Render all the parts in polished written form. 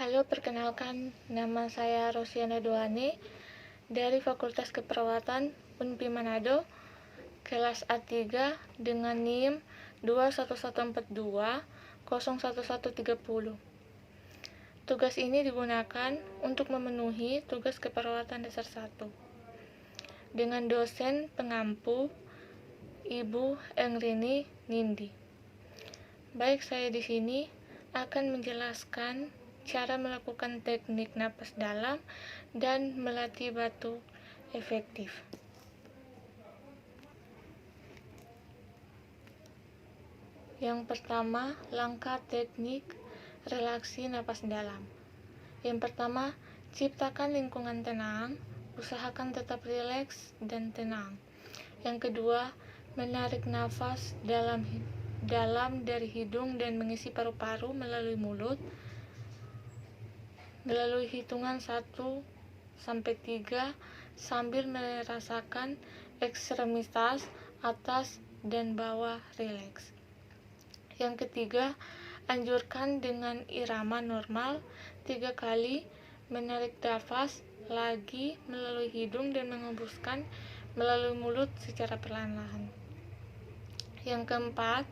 Halo, perkenalkan, nama saya Rosiana Doane dari Fakultas Keperawatan UNPI Manado, kelas A3 dengan NIM 21142011130. Tugas ini digunakan untuk memenuhi tugas keperawatan dasar 1 dengan dosen pengampu Ibu Engrini Nindi. Baik, saya di sini akan menjelaskan cara melakukan teknik napas dalam dan melatih batuk efektif. Yang pertama, langkah teknik relaksi napas dalam. Yang pertama, ciptakan lingkungan tenang, usahakan tetap rileks dan tenang. Yang kedua, menarik nafas dalam dari hidung dan mengisi paru-paru melalui mulut melalui hitungan 1-3 sambil merasakan ekstremitas atas dan bawah rileks. Yang ketiga, anjurkan dengan irama normal 3 kali menarik nafas lagi melalui hidung dan mengembuskan melalui mulut secara perlahan-lahan. Yang keempat,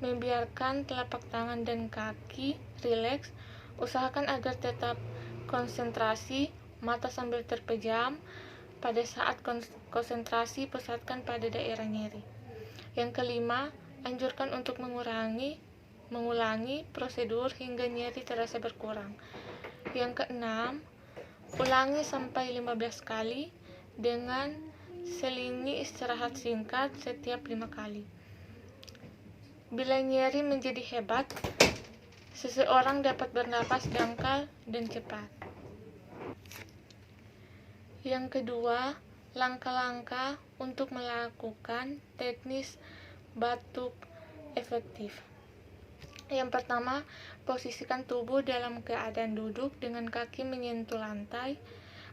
membiarkan telapak tangan dan kaki rileks. Usahakan agar tetap konsentrasi, mata sambil terpejam. Pada saat konsentrasi, pusatkan pada daerah nyeri. Yang kelima, anjurkan untuk mengulangi prosedur hingga nyeri terasa berkurang. Yang keenam, ulangi sampai 15 kali dengan selingi istirahat singkat setiap 5 kali. Bila nyeri menjadi hebat, seseorang dapat bernapas dangkal dan cepat. Yang kedua, langkah-langkah untuk melakukan teknis batuk efektif. Yang pertama, posisikan tubuh dalam keadaan duduk dengan kaki menyentuh lantai.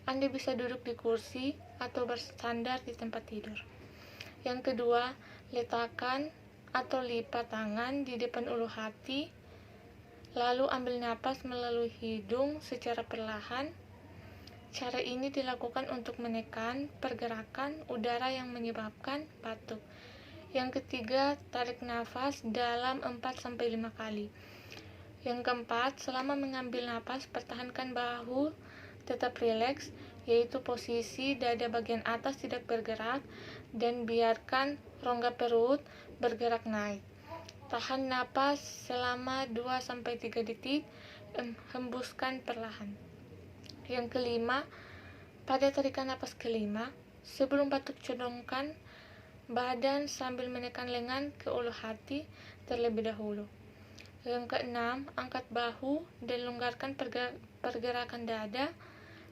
Anda bisa duduk di kursi atau bersandar di tempat tidur. Yang kedua, letakkan atau lipat tangan di depan ulu hati, lalu ambil napas melalui hidung secara perlahan. Cara ini dilakukan untuk menekan pergerakan udara yang menyebabkan batuk. Yang ketiga, tarik nafas dalam 4-5 kali. Yang keempat, selama mengambil napas, pertahankan bahu tetap rileks, yaitu posisi dada bagian atas tidak bergerak, dan biarkan rongga perut bergerak naik. Tahan napas selama 2-3 detik, hembuskan perlahan. Yang kelima, pada tarikan napas kelima, sebelum batuk condongkan badan sambil menekan lengan ke ulu hati terlebih dahulu. Yang keenam, angkat bahu dan longgarkan pergerakan dada,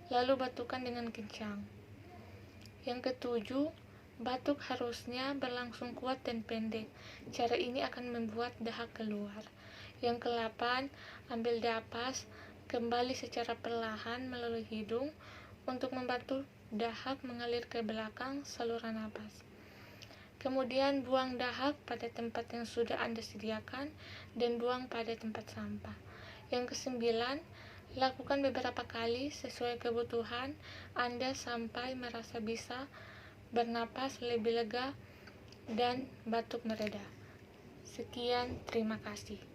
lalu batukan dengan kencang. Yang ketujuh, batuk harusnya berlangsung kuat dan pendek. Cara ini akan membuat dahak keluar. Yang ke-8, ambil napas kembali secara perlahan melalui hidung untuk membantu dahak mengalir ke belakang saluran napas. Kemudian buang dahak pada tempat yang sudah Anda sediakan dan buang pada tempat sampah. Yang ke-9, lakukan beberapa kali sesuai kebutuhan Anda sampai merasa bisa bernapas lebih lega dan batuk mereda. Sekian, terima kasih.